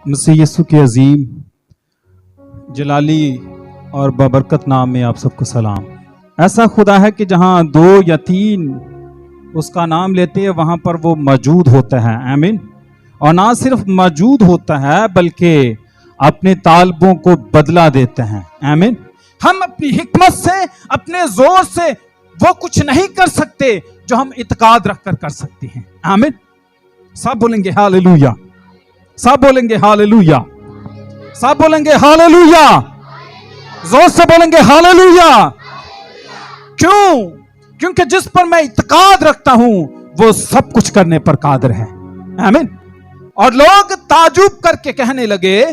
मसीह यीशु के अजीम जलाली और बबरकत नाम में आप सबको सलाम। ऐसा खुदा है कि जहां दो या तीन उसका नाम लेते हैं वहां पर वो मौजूद होता है। आमीन। और ना सिर्फ मौजूद होता है बल्कि अपने तालबों को बदला देते हैं। आमीन। हम अपनी हिकमत से, अपने जोर से वो कुछ नहीं कर सकते जो हम इत्काद रखकर कर सकते हैं। आमीन। सब बोलेंगे हालेलुया, सब बोलेंगे हालेलुया, सब बोलेंगे हालेलुया, जोर से बोलेंगे हालेलुया। क्यों? क्योंकि जिस पर मैं इत्काद रखता हूं वो सब कुछ करने पर कादिर है। आमीन। और लोग ताजुब करके कहने लगे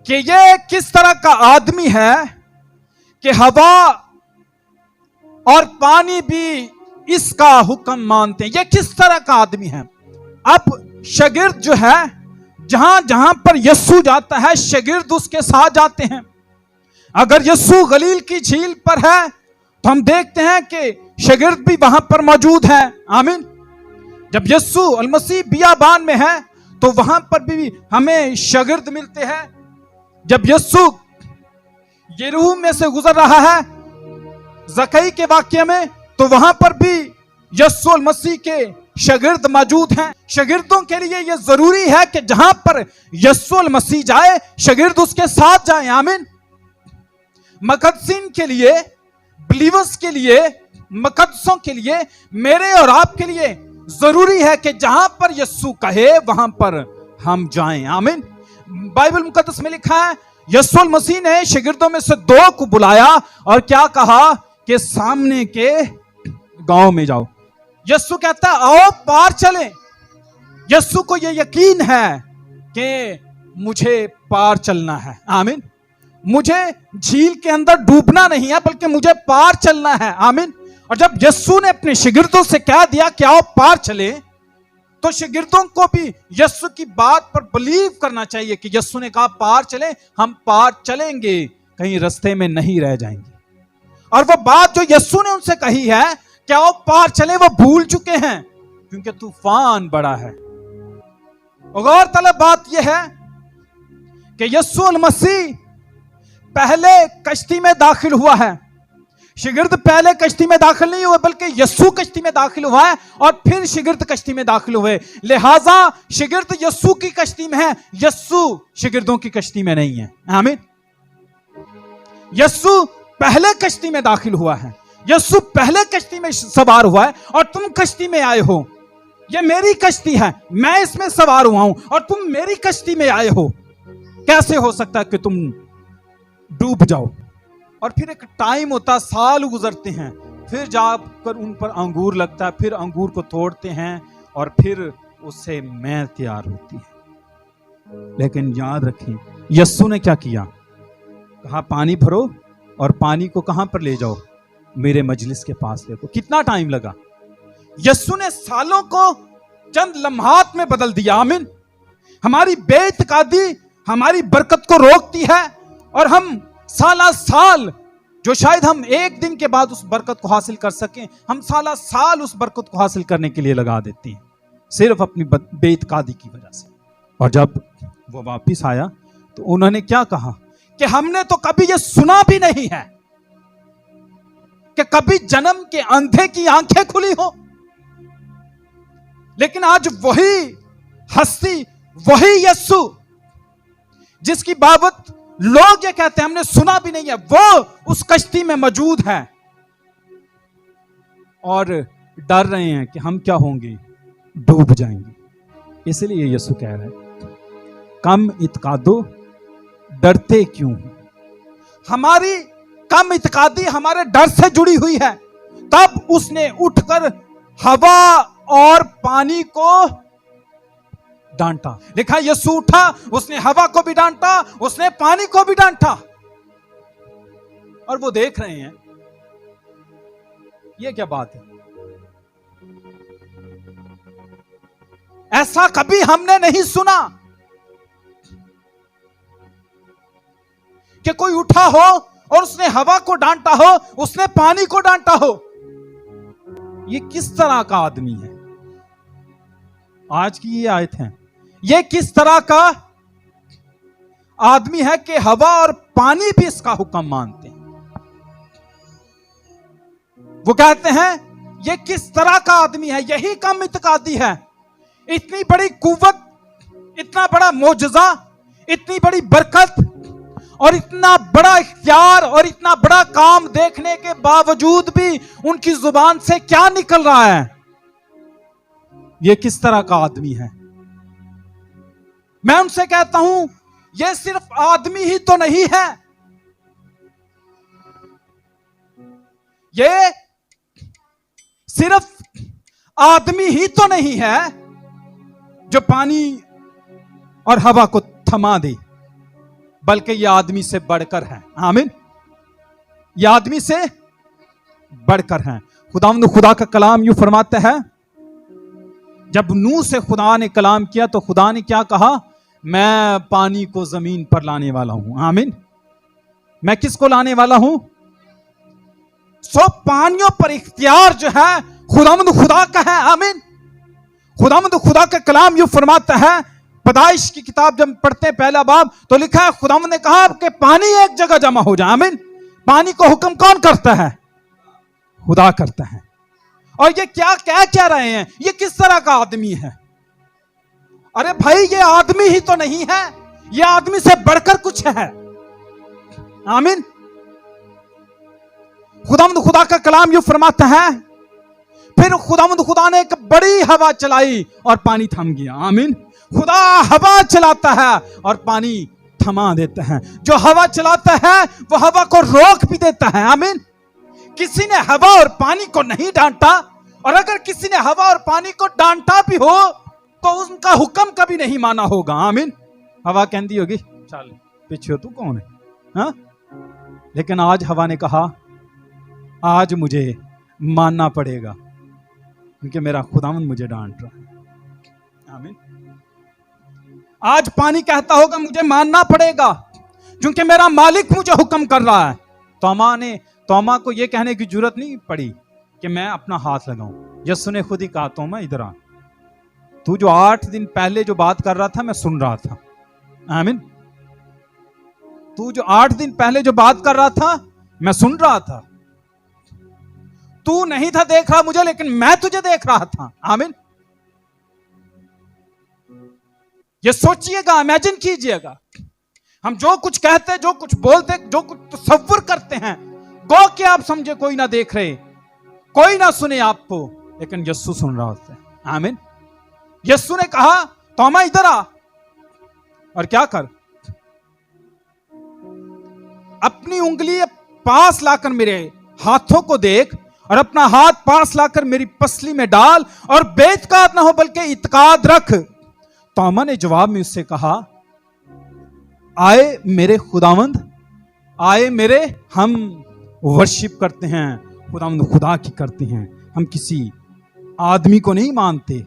कि ये किस तरह का आदमी है कि हवा और पानी भी इसका हुक्म मानते हैं। ये किस तरह का आदमी है? अब शागिर्द जो है, जहां जहां पर यीशु जाता है शागिर्द उसके साथ जाते हैं। अगर यीशु गलील की झील पर है तो हम देखते हैं कि शागिर्द भी वहां पर मौजूद है। आमीन। जब यीशु अलमसीह बियाबान में है तो वहां पर भी हमें शागिर्द मिलते हैं। जब यीशु यरीहो में से गुजर रहा है ज़कई के वाक्य में, तो वहां पर भी यीशु मसीह के शागिर्द मौजूद हैं। शागिर्दों के लिए यह जरूरी है कि जहां पर यीशु मसीह जाए शागिर्द उसके साथ जाए। आमीन। मुकद्दसीन के लिए, बिलीवर्स के लिए, मुकद्दसों के लिए, मेरे और आपके लिए जरूरी है कि जहां पर यीशु कहे वहां पर हम जाएं। आमीन। बाइबल मुकद्दस में लिखा है यीशु मसीह ने शागिर्दों में से दो को बुलाया और क्या कहा कि सामने के गांव में जाओ। यीशु कहता है आओ पार चलें। यीशु को यह यकीन है कि मुझे पार चलना है। आमीन। मुझे झील के अंदर डूबना नहीं है बल्कि मुझे पार चलना है। आमीन। और जब यीशु ने अपने शागिर्दों से कह दिया कि आओ पार चले, तो शागिर्दों को भी यीशु की बात पर बिलीव करना चाहिए कि यीशु ने कहा पार चले, हम पार चलेंगे, कहीं रास्ते में नहीं रह जाएंगे। और वो बात जो यीशु ने उनसे कही है कि आओ पार चले, वो भूल चुके हैं क्योंकि तूफान बड़ा है। गौरतलब बात यह है कि यीशु मसीह पहले कश्ती में दाखिल हुआ है। शागिर्द पहले कश्ती में दाखिल नहीं हुए बल्कि यीशु कश्ती में दाखिल हुआ है और फिर शागिर्द कश्ती में दाखिल हुए। लिहाजा शागिर्द यीशु की कश्ती में है, यीशु शागिर्दों की कश्ती में नहीं है। आमीन। यीशु पहले कश्ती में दाखिल हुआ है, यीशु पहले कश्ती में सवार हुआ है और तुम कश्ती में आए हो। यह मेरी कश्ती है, मैं इसमें सवार हुआ हूं और तुम मेरी कश्ती में आए हो। कैसे हो सकता है कि तुम डूब जाओ? और फिर एक टाइम होता, साल गुजरते हैं, फिर जाकर उन पर अंगूर लगता है, फिर अंगूर को तोड़ते हैं और फिर उससे मैल तैयार होती है। लेकिन याद रखें यीशु ने क्या किया? कहा पानी भरो और पानी को कहां पर ले जाओ? मेरे मजलिस के पास ले। कितना टाइम लगा? यीशु ने सालों को चंद लम्हात में बदल दिया। आमीन। हमारी बेइत्कादी हमारी बरकत को रोकती है और हम साला साल, जो शायद हम एक दिन के बाद उस बरकत को हासिल कर सकें, हम साला साल उस बरकत को हासिल करने के लिए लगा देते हैं सिर्फ अपनी बेइत्कादी की वजह से। और जब वो वापस आया तो उन्होंने क्या कहा कि हमने तो कभी ये सुना भी नहीं है कि कभी जन्म के अंधे की आंखें खुली हो। लेकिन आज वही हस्ती, वही यीशु जिसकी बाबत लोग ये कहते हैं हमने सुना भी नहीं है, वो उस कश्ती में मौजूद है और डर रहे हैं कि हम क्या होंगे, डूब जाएंगे। इसलिए यीशु कह रहा है कम इत्कादो, डरते क्यों? हमारी कम इत्कादी हमारे डर से जुड़ी हुई है। तब उसने उठकर हवा और पानी को डांटा। लिखा यीशु उठा, उसने हवा को भी डांटा, उसने पानी को भी डांटा। और वो देख रहे हैं ये क्या बात है? ऐसा कभी हमने नहीं सुना कि कोई उठा हो और उसने हवा को डांटा हो, उसने पानी को डांटा हो। ये किस तरह का आदमी है? आज की ये आयत है, ये किस तरह का आदमी है कि हवा और पानी भी इसका हुक्म मानते हैं। वो कहते हैं ये किस तरह का आदमी है, यही कम इत्कादी है। इतनी बड़ी कुव्वत, इतना बड़ा मोजज़ा, इतनी बड़ी बरकत और इतना बड़ा इख्तियार और इतना बड़ा काम देखने के बावजूद भी उनकी जुबान से क्या निकल रहा है? ये किस तरह का आदमी है? मैं उनसे कहता हूं ये सिर्फ आदमी ही तो नहीं है, ये सिर्फ आदमी ही तो नहीं है जो पानी और हवा को थमा दे, बल्कि यह आदमी से बढ़कर है। आमीन। यह आदमी से बढ़कर है। खुदा का कलाम यूं फरमाता है, जब नूह से खुदा ने कलाम किया तो खुदा ने क्या कहा? मैं पानी को जमीन पर लाने वाला हूं। आमीन। मैं किसको लाने वाला हूं? पानियों पर इख्तियार जो है खुदा का है। आमीन। खुदा का कलाम यूं फरमाता है, पैदाइश की किताब जब पढ़ते हैं पहला बाब, तो लिखा है खुदा ने कहा कि पानी एक जगह जमा हो जाए। आमीन। पानी को हुक्म कौन करता है? खुदा करता है। और ये क्या कह रहे हैं? ये किस तरह का आदमी है? अरे भाई, ये आदमी ही तो नहीं है, ये आदमी से बढ़कर कुछ है। आमीन। खुदा का कलाम यूं फरमाता है, फिर खुदा ने एक बड़ी हवा चलाई और पानी थम गया। आमीन। खुदा हवा चलाता है और पानी थमा देता है। जो हवा चलाता है वो हवा को रोक भी देता है। आमीन। किसी ने हवा और पानी को नहीं डांटा, और अगर किसी ने हवा और पानी को डांटा भी हो तो उनका हुक्म कभी नहीं माना होगा। आमीन। हवा कहती होगी चल पीछे, तू कौन है? हाँ? लेकिन आज हवा ने कहा आज मुझे मानना पड़ेगा क्योंकि मेरा खुदावंद मुझे डांट रहा है। आमीन। आज पानी कहता होगा मुझे मानना पड़ेगा क्योंकि मेरा मालिक मुझे हुक्म कर रहा है। तोमा को यह कहने की जरूरत नहीं पड़ी कि मैं अपना हाथ लगाऊं। यीशु ने खुद ही कहा, तोमा इधर आ, तू जो 8 दिन पहले जो बात कर रहा था मैं सुन रहा था। आमीन। तू जो 8 दिन पहले जो बात कर रहा था मैं सुन रहा था। तू नहीं था देख रहा मुझे, लेकिन मैं तुझे देख रहा था। आमीन। ये सोचिएगा, इमेजिन कीजिएगा, हम जो कुछ कहते, जो कुछ बोलते, जो कुछ तसव्वुर करते हैं, गो कि आप समझे कोई ना देख रहे, कोई ना सुने आपको, लेकिन यीशु सुन रहा होता है। आमीन। यीशु ने कहा तोमा इधर आ और क्या कर, अपनी उंगली पास लाकर मेरे हाथों को देख और अपना हाथ पास लाकर मेरी पसली में डाल और बेइत्काद ना हो बल्कि इत्काद रख। तोमा ने जवाब में उससे कहा, आए मेरे खुदावंद, आए मेरे, हम वर्शिप करते हैं खुदावंद खुदा की करते हैं, हम किसी आदमी को नहीं मानते,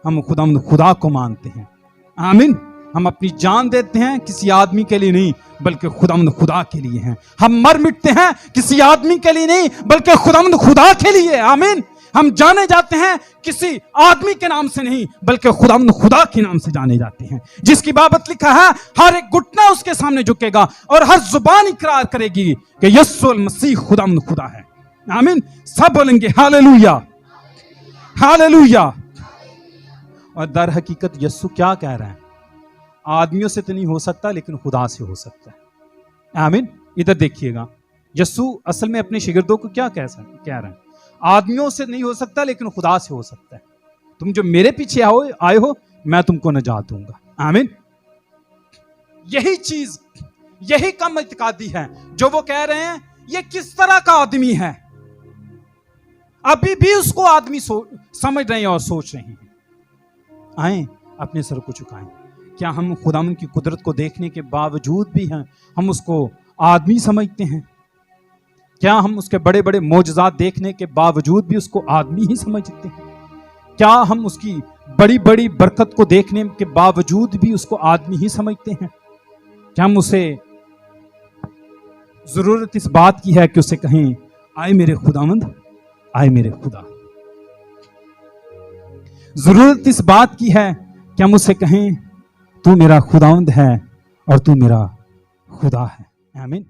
हम खुदावंद खुदा को मानते हैं। आमीन। हम अपनी जान देते हैं किसी आदमी के लिए नहीं बल्कि खुदावंद खुदा के लिए हैं। हम मर मिटते हैं किसी आदमी के लिए नहीं बल्कि खुदावंद खुदा के लिए। आमीन। हम जाने जाते हैं किसी आदमी के नाम से नहीं बल्कि खुदावंद खुदा के नाम से जाने जाते हैं, जिसकी बाबत लिखा है हर एक घुटना उसके सामने झुकेगा और हर जुबान इकरार करेगी कि यीशु मसीह खुदावंद खुदा है। आमीन। सब बोलेंगे हालेलुया, हालेलुया। और दर हकीकत यीशु क्या कह रहा है? आदमियों से तो नहीं हो सकता लेकिन खुदा से हो सकता है। आमीन। इधर देखिएगा, यीशु असल में अपने शिगिर्दों को क्या कह रहा है? आदमियों से नहीं हो सकता लेकिन खुदा से हो सकता है। तुम जो मेरे पीछे आए हो मैं तुमको नजात दूंगा। आमीन। यही चीज, यही कम इत्कादी है जो वो कह रहे हैं ये किस तरह का आदमी है। अभी भी उसको आदमी समझ रहे हैं और सोच रहे हैं। आए अपने सर को झुकाएं। क्या हम खुदावंद की कुदरत को देखने के बावजूद भी हैं हम उसको आदमी समझते हैं? क्या हम उसके बड़े बड़े मोजज़ात देखने के बावजूद भी उसको आदमी ही समझते हैं? क्या हम उसकी बड़ी बड़ी बरकत को देखने के बावजूद भी उसको आदमी ही समझते हैं? क्या हम उसे जरूरत इस बात की है कि उसे कहें आए मेरे खुदावंद, आए मेरे खुदा? जरूरत इस बात की है कि हम उसे कहें तू मेरा खुदावंद है और तू मेरा खुदा है। आमीन।